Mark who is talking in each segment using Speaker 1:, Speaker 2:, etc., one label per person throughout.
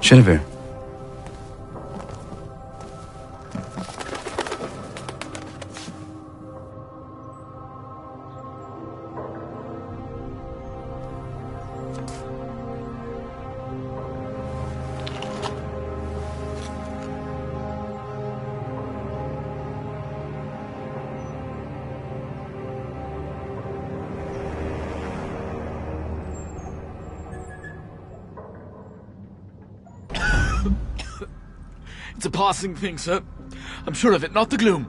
Speaker 1: Genevieve.
Speaker 2: It's a passing thing, sir. I'm sure of it, not the gloom.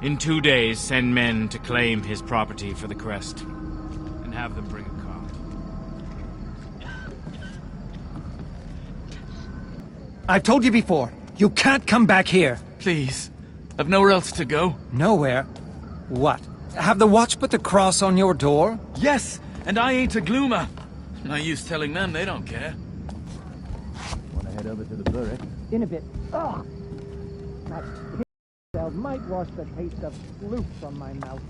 Speaker 3: In 2 days, send men to claim his property for the crest. And have them bring a car.
Speaker 4: I've told you before, you can't come back here.
Speaker 2: Please. I've nowhere else to go.
Speaker 4: Nowhere? What? Have the watch put the cross on your door?
Speaker 2: Yes, and I ain't a gloomer. No use telling them, they don't care.
Speaker 5: Want to head over to the barrack?
Speaker 6: In a bit. Ugh! That cell might wash the taste of sloop from my mouth.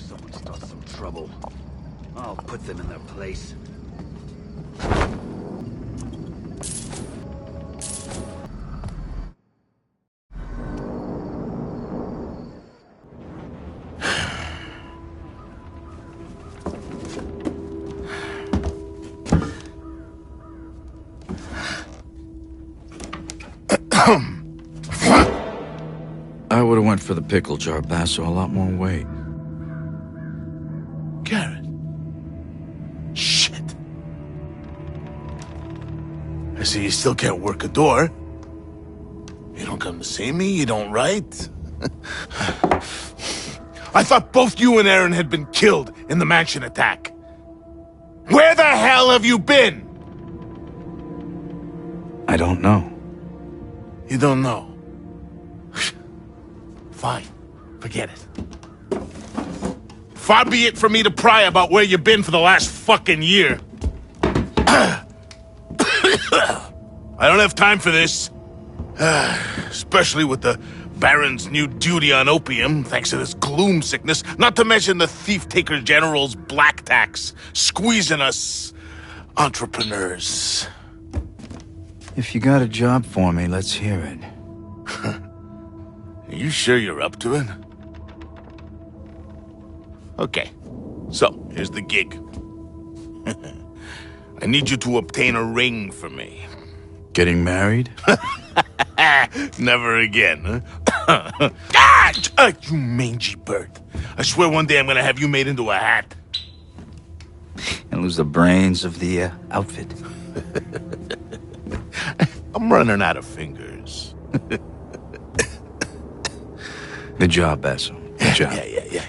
Speaker 1: Someone starts some trouble. I'll put them in their place. I would have went for the pickle jar, Basso. A lot more weight.
Speaker 7: Garrett. Shit. I see you still can't work a door. You don't come to see me, you don't write. I thought both you and Aaron had been killed in the mansion attack. Where the hell have you been?
Speaker 1: I don't know.
Speaker 7: You don't know. Fine. Forget it. Far be it for me to pry about where you've been for the last fucking year. I don't have time for this. Especially with the Baron's new duty on opium, thanks to this gloom sickness, not to mention the thief-taker general's black tax, squeezing us entrepreneurs.
Speaker 1: If you got a job for me, let's hear it.
Speaker 7: Are you sure you're up to it? Okay, so here's the gig. I need you to obtain a ring for me.
Speaker 1: Getting married?
Speaker 7: Never again, huh? You mangy bird. I swear one day I'm gonna have you made into a hat.
Speaker 1: And lose the brains of the outfit.
Speaker 7: I'm running out of fingers.
Speaker 1: Good job, Basso. Good job.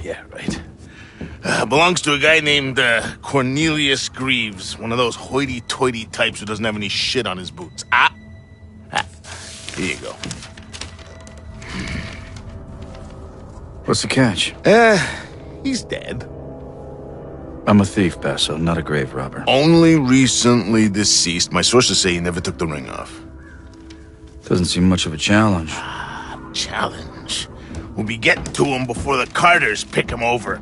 Speaker 7: Yeah, right. Belongs to a guy named Cornelius Greaves, one of those hoity-toity types who doesn't have any shit on his boots. Here you go.
Speaker 1: What's the catch?
Speaker 7: He's dead.
Speaker 1: I'm a thief, Basso, not a grave robber.
Speaker 7: Only recently deceased. My sources say he never took the ring off.
Speaker 1: Doesn't seem much of a challenge.
Speaker 7: Challenge. We'll be getting to him before the Carters pick him over.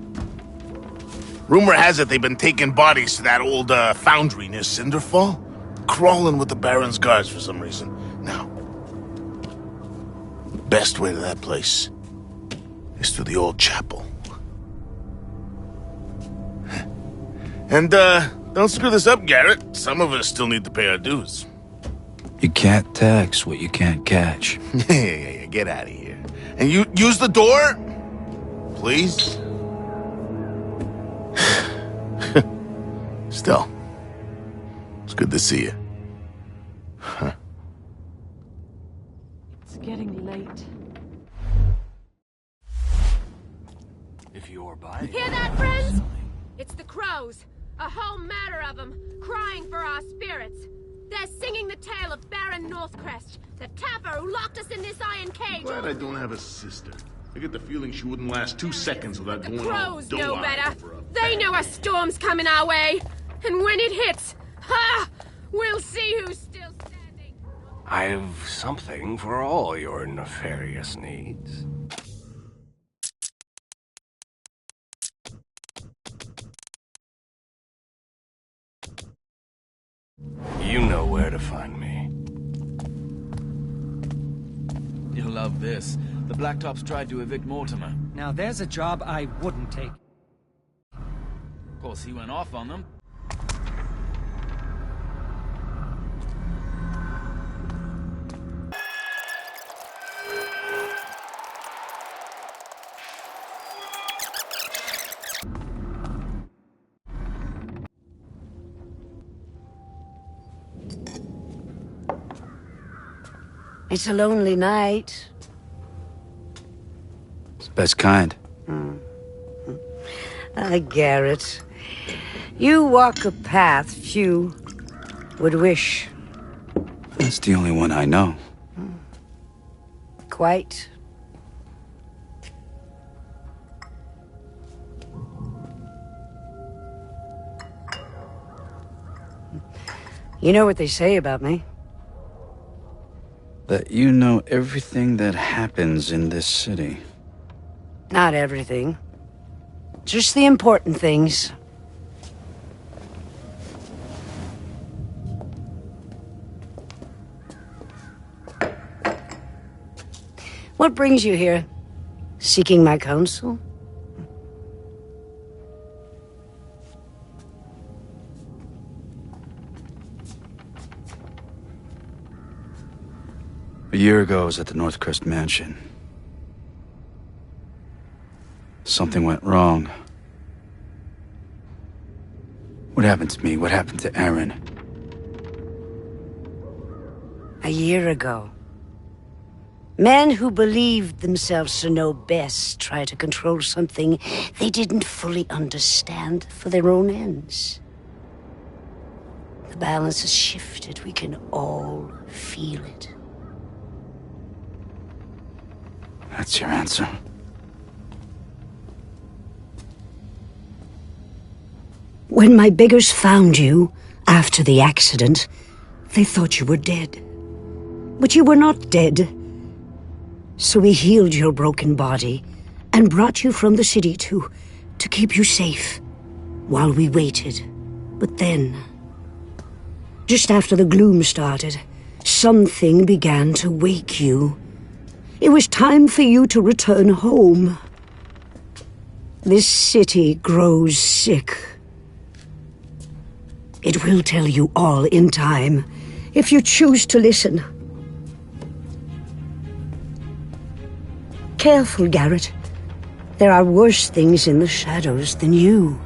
Speaker 7: Rumor has it they've been taking bodies to that old foundry near Cinderfall. Crawling with the Baron's guards for some reason. Now, the best way to that place is through the old chapel. And, don't screw this up, Garrett. Some of us still need to pay our dues.
Speaker 1: You can't tax what you can't catch.
Speaker 7: Yeah, get out of here. And you use the door? Please? Still, it's good to see you. Huh.
Speaker 8: getting late.
Speaker 1: If you're buying...
Speaker 9: Hear that, friends? It's the crows. A whole matter of them, crying for our spirits. They're singing the tale of Baron Northcrest, the tapper who locked us in this iron cage.
Speaker 7: Glad I don't have a sister. I get the feeling she wouldn't last 2 seconds without
Speaker 9: The
Speaker 7: going all
Speaker 9: crows know
Speaker 7: doe-eyed
Speaker 9: better.
Speaker 7: over a
Speaker 9: They know a
Speaker 7: bad
Speaker 9: storm's coming our way. And when it hits, ha! We'll see who's still standing.
Speaker 10: I've something for all your nefarious needs. You know where to find me.
Speaker 2: You'll love this. The Blacktops tried to evict Mortimer.
Speaker 4: Now there's a job I wouldn't take.
Speaker 2: Of course, he went off on them.
Speaker 11: It's a lonely night.
Speaker 1: It's the best kind.
Speaker 11: Garrett, you walk a path few would wish.
Speaker 1: That's the only one I know.
Speaker 11: Quite. You know what they say about me?
Speaker 1: That you know everything that happens in this city.
Speaker 11: Not everything. Just the important things. What brings you here? Seeking my counsel?
Speaker 1: A year ago, I was at the Northcrest Mansion. Something went wrong. What happened to me? What happened to Aaron?
Speaker 11: A year ago. Men who believed themselves to know best try to control something they didn't fully understand for their own ends. The balance has shifted. We can all feel it.
Speaker 1: That's your answer.
Speaker 11: When my beggars found you after the accident, they thought you were dead. But you were not dead. So we healed your broken body and brought you from the city to keep you safe while we waited. But then, just after the gloom started, something began to wake you. It was time for you to return home. This city grows sick. It will tell you all in time, if you choose to listen. Careful, Garrett. There are worse things in the shadows than you.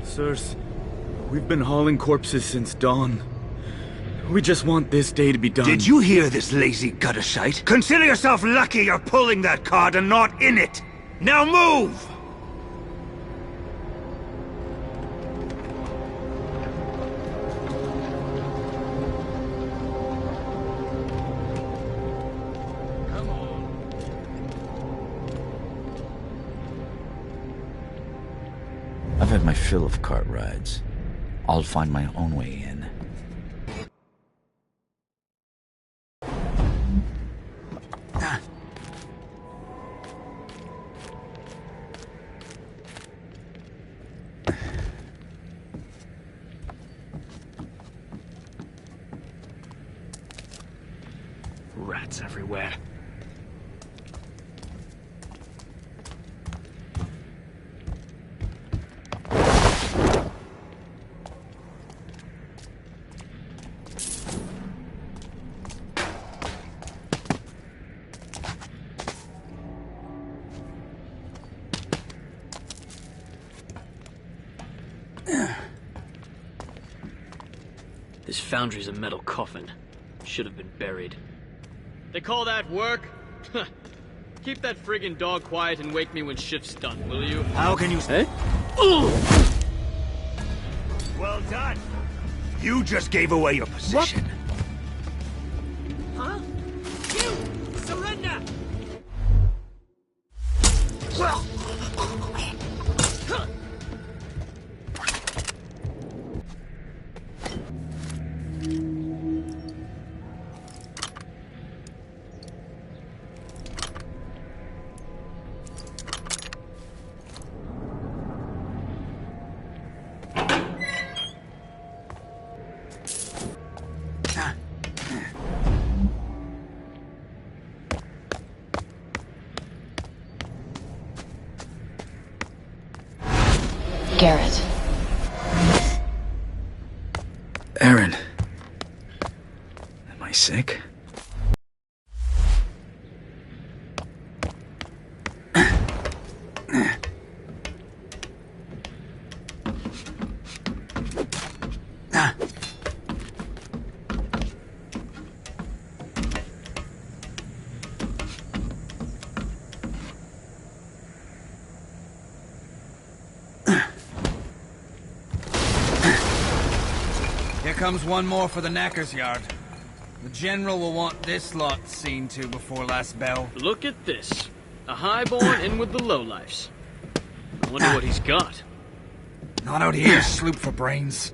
Speaker 2: Sirs, we've been hauling corpses since dawn. We just want this day to be done.
Speaker 1: Did you hear this lazy gutter-shite? Consider yourself lucky you're pulling that cart and not in it! Now move!
Speaker 12: I've had my fill of cart rides. I'll find my own way in.
Speaker 3: Rats everywhere.
Speaker 8: This foundry's a metal coffin. Should have been buried. They call that work? Keep that friggin' dog quiet and wake me when shift's done, will you?
Speaker 1: How can you...
Speaker 8: Hey?
Speaker 1: Well done! You just gave away your position.
Speaker 6: Huh? You! Surrender!
Speaker 13: Garrett.
Speaker 12: Aaron. Am I sick?
Speaker 4: Here comes one more for the knacker's yard. The General will want this lot seen to before last bell.
Speaker 8: Look at this. A highborn in with the lowlifes. I wonder what he's got.
Speaker 4: Not out here, sloop for brains.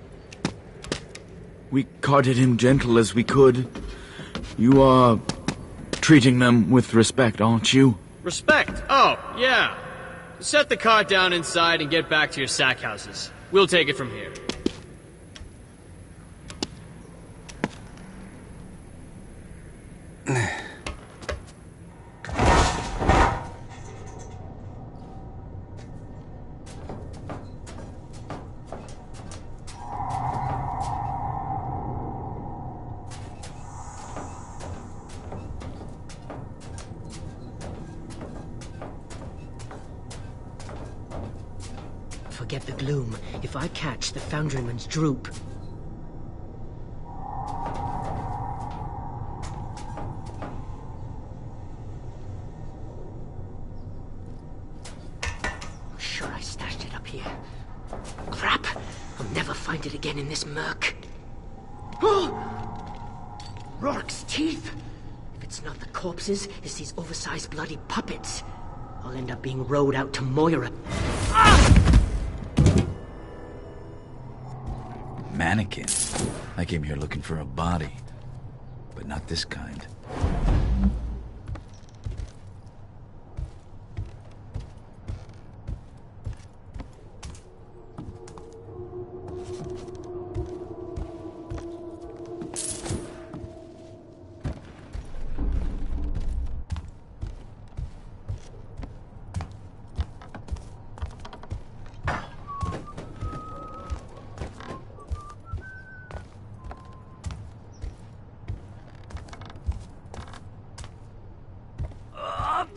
Speaker 2: We carted him gentle as we could. You are treating them with respect, aren't you?
Speaker 8: Respect? Oh, yeah. Set the cart down inside and get back to your sack houses. We'll take it from here.
Speaker 6: Forget the gloom. If I catch the foundryman's droop... Sure I stashed it up here. Crap! I'll never find it again in this murk. Oh! Rourke's teeth! If it's not the corpses, it's these oversized bloody puppets. I'll end up being rowed out to Moira. Ah!
Speaker 12: Mannequin. I came here looking for a body, but not this kind.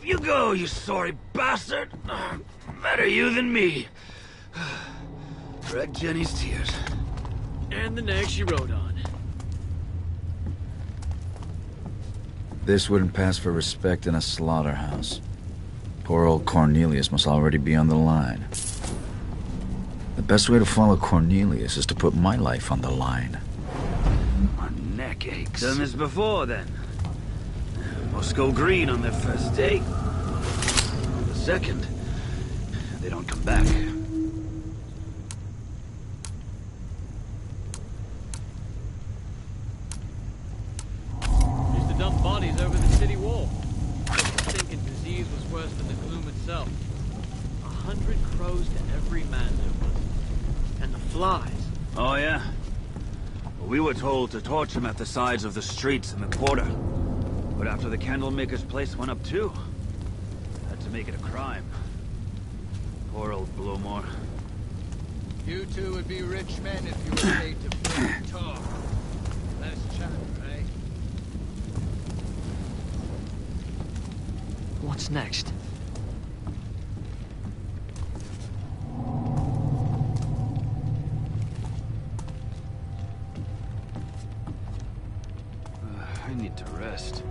Speaker 1: You go, you sorry bastard! Better you than me. Read Jenny's tears.
Speaker 8: And the nag she rode on.
Speaker 12: This wouldn't pass for respect in a slaughterhouse. Poor old Cornelius must already be on the line. The best way to follow Cornelius is to put my life on the line.
Speaker 1: My neck aches. Done this before, then. Must go green on their first date. On the second, they don't come back.
Speaker 8: Used to dump bodies over the city wall. Thinking disease was worse than the gloom itself. 100 crows to every man there was. And the flies.
Speaker 1: Oh, yeah? We were told to torch them at the sides of the streets in the quarter. But after the candlemaker's place went up too, had to make it a crime. Poor old Blowmore.
Speaker 4: You two would be rich men if you were paid to freaking talk. Less chat, eh?
Speaker 8: What's next?
Speaker 1: I need to rest.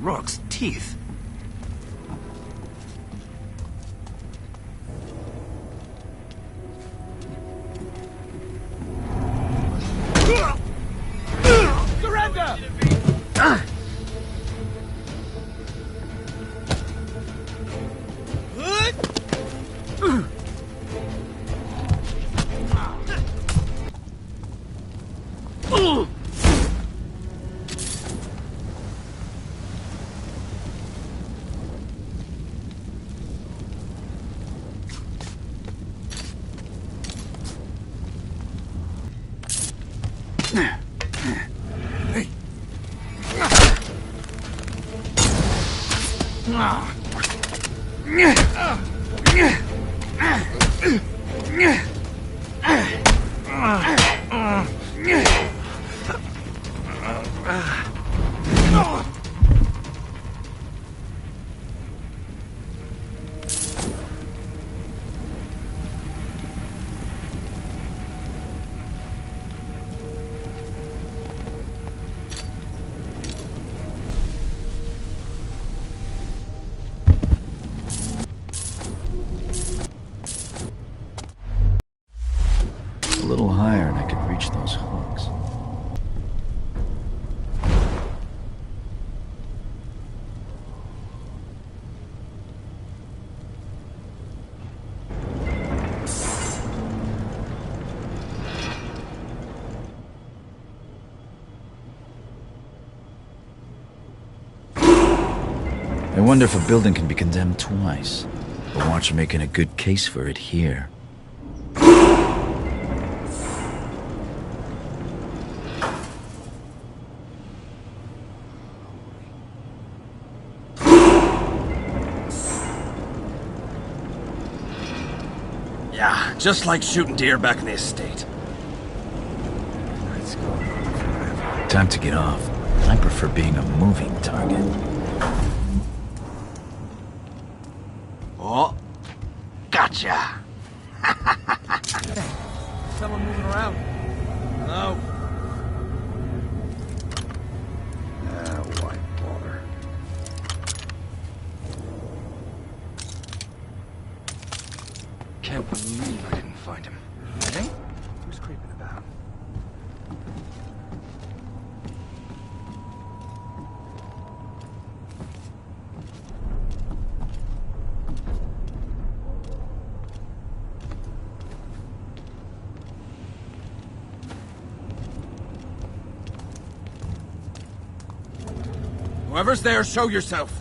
Speaker 10: Rock's teeth.
Speaker 4: Surrender!
Speaker 12: A little higher and I could reach those hooks. I wonder if a building can be condemned twice. But watch you making a good case for it here.
Speaker 10: Yeah, just like shooting deer back in the estate.
Speaker 12: Time to get off. I prefer being a moving target.
Speaker 10: Oh, gotcha.
Speaker 4: Someone moving around. Hello?
Speaker 10: Why bother? Can't believe I didn't find him. Hey? Who's creeping about?
Speaker 4: Whoever's there, show yourself.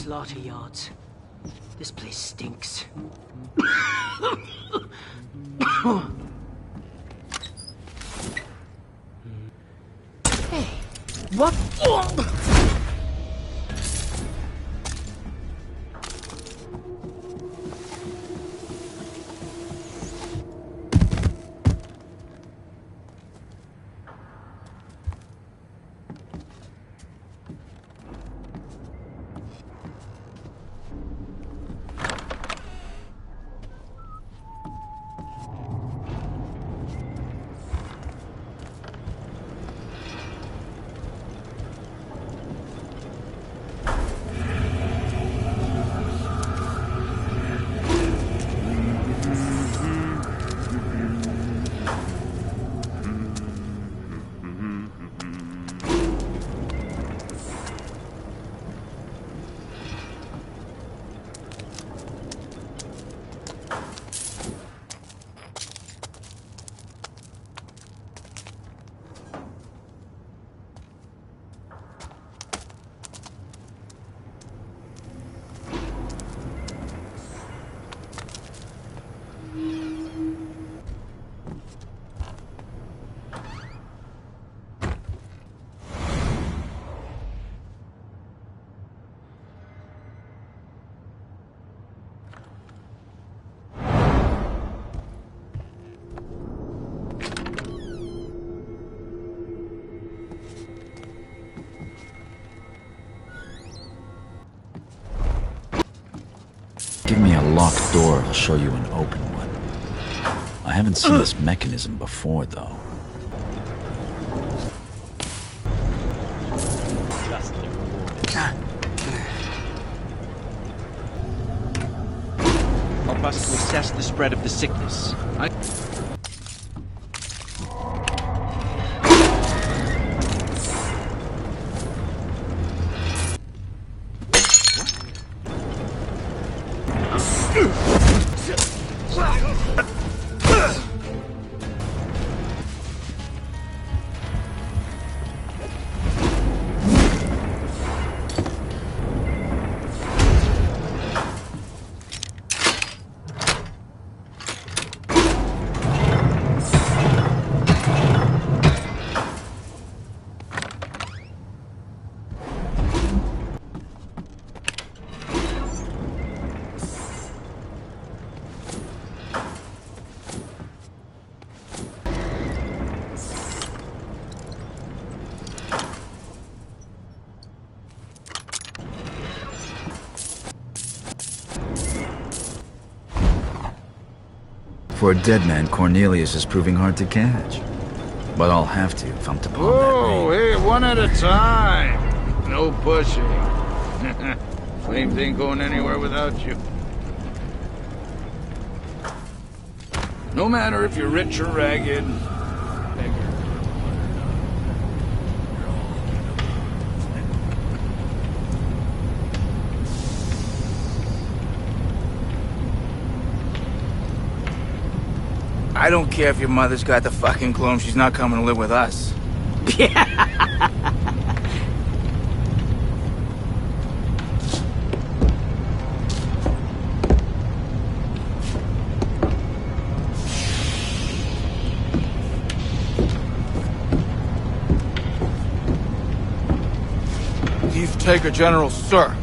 Speaker 6: slaughter yards. This place stinks. Hey, what?
Speaker 12: Give me a locked door, I'll show you an open one. I haven't seen this mechanism before, though.
Speaker 13: Help us to assess the spread of the sickness.
Speaker 12: For a dead man, Cornelius is proving hard to catch. But I'll have to if I'm to pawn that ring.
Speaker 2: Hey, one at a time. No pushing. Flames ain't going anywhere without you. No matter if you're rich or ragged. I don't care if your mother's got the fucking gloom, she's not coming to live with us. Thief Taker General, sir.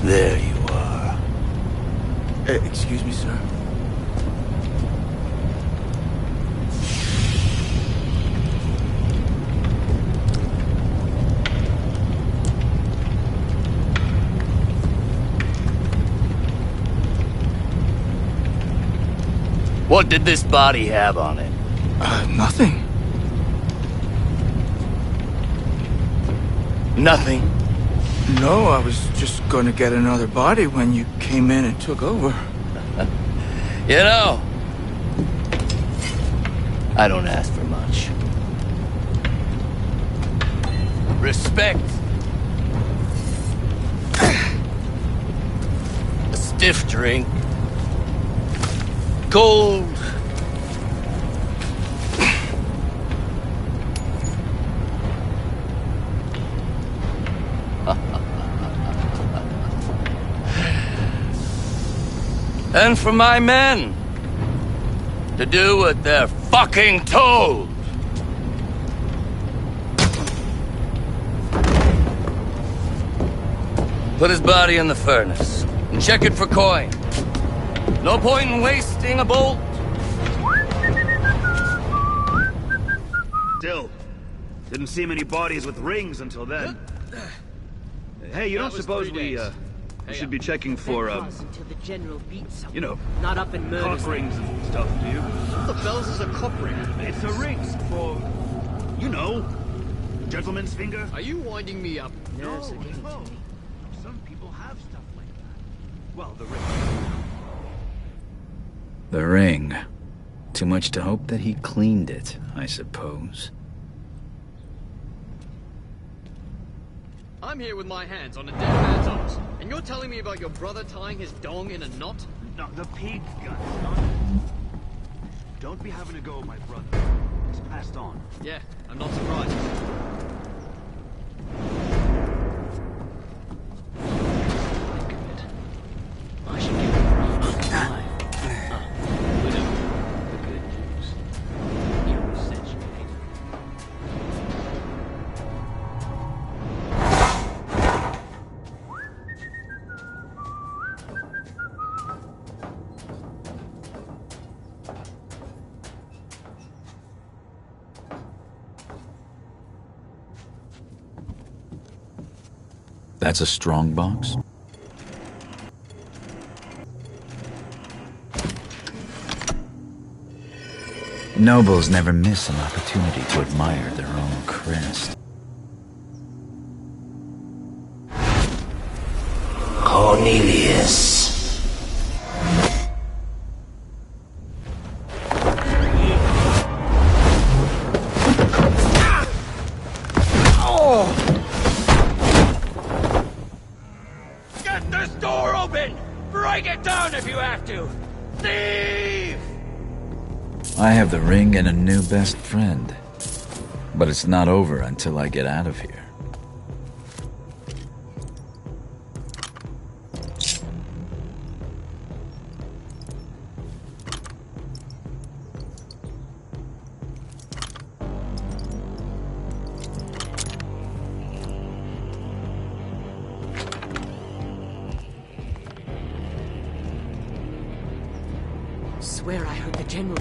Speaker 2: There you are. Excuse me, sir.
Speaker 14: What did this body have on it?
Speaker 2: Nothing.
Speaker 14: Nothing?
Speaker 2: No, I was just gonna get another body when you came in and took over.
Speaker 14: You know, I don't ask for much. Respect. A stiff drink. Cold, And for my men to do what they're fucking told. Put his body in the furnace and check it for coin. No point in wasting a bolt.
Speaker 1: Still, didn't see many bodies with rings until then. Hey, you don't suppose we should be checking for,
Speaker 6: Until the general beats
Speaker 1: you know,
Speaker 6: not up in murder.
Speaker 1: cock rings and stuff, do you?
Speaker 8: What the bells is a cock ring?
Speaker 1: It's a ring for, you know, gentleman's finger.
Speaker 8: Are you winding me up?
Speaker 1: No. Some people have stuff like that. Well, the ring.
Speaker 12: The ring. Too much to hope that he cleaned it, I suppose.
Speaker 8: I'm here with my hands on a dead man's arms, and you're telling me about your brother tying his dong in a knot?
Speaker 1: No, the pig gun, not. Don't be having to go with my brother. It's passed on.
Speaker 8: Yeah, I'm not surprised.
Speaker 1: I should give him a alive. We know the good news. You said you hate him.
Speaker 12: That's a strong box? Nobles never miss an opportunity to admire their own crest.
Speaker 14: Cornelius.
Speaker 1: Get this door open! Break it down if you have to! Thief!
Speaker 12: I have the ring and a new best friend. But it's not over until I get out of here.
Speaker 6: Swear I heard the general.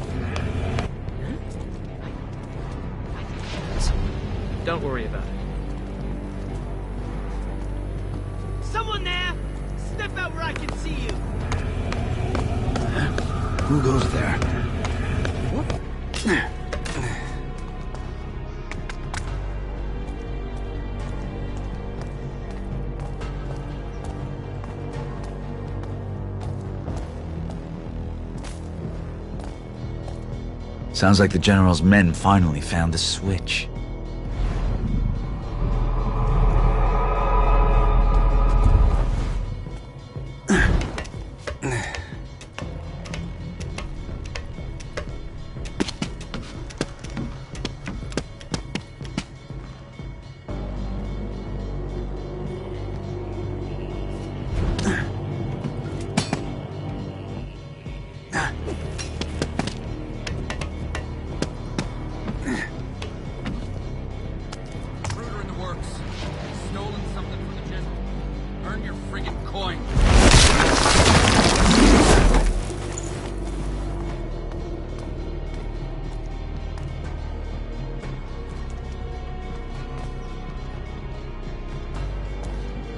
Speaker 8: Don't worry about it.
Speaker 6: Someone there! Step out where I can see you!
Speaker 1: Who goes there?
Speaker 12: Sounds like the General's men finally found the switch.
Speaker 4: Intruder in the works. Stolen something from the general. Earn your friggin' coin.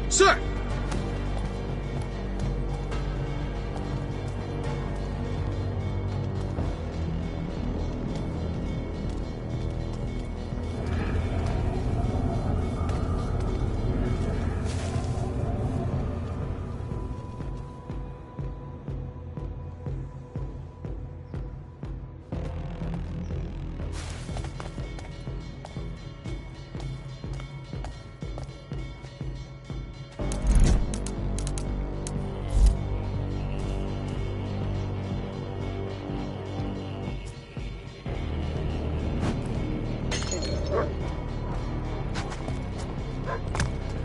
Speaker 8: Sir!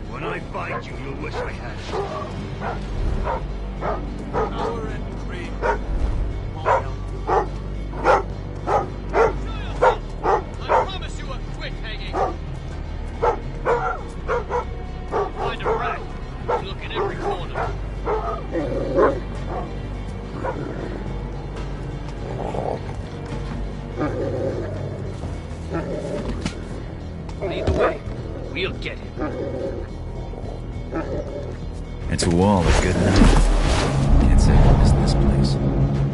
Speaker 1: When I find you, you'll wish I had.
Speaker 4: Power and greed.
Speaker 8: We'll get him.
Speaker 12: And to all a good night. Can't say I miss this place.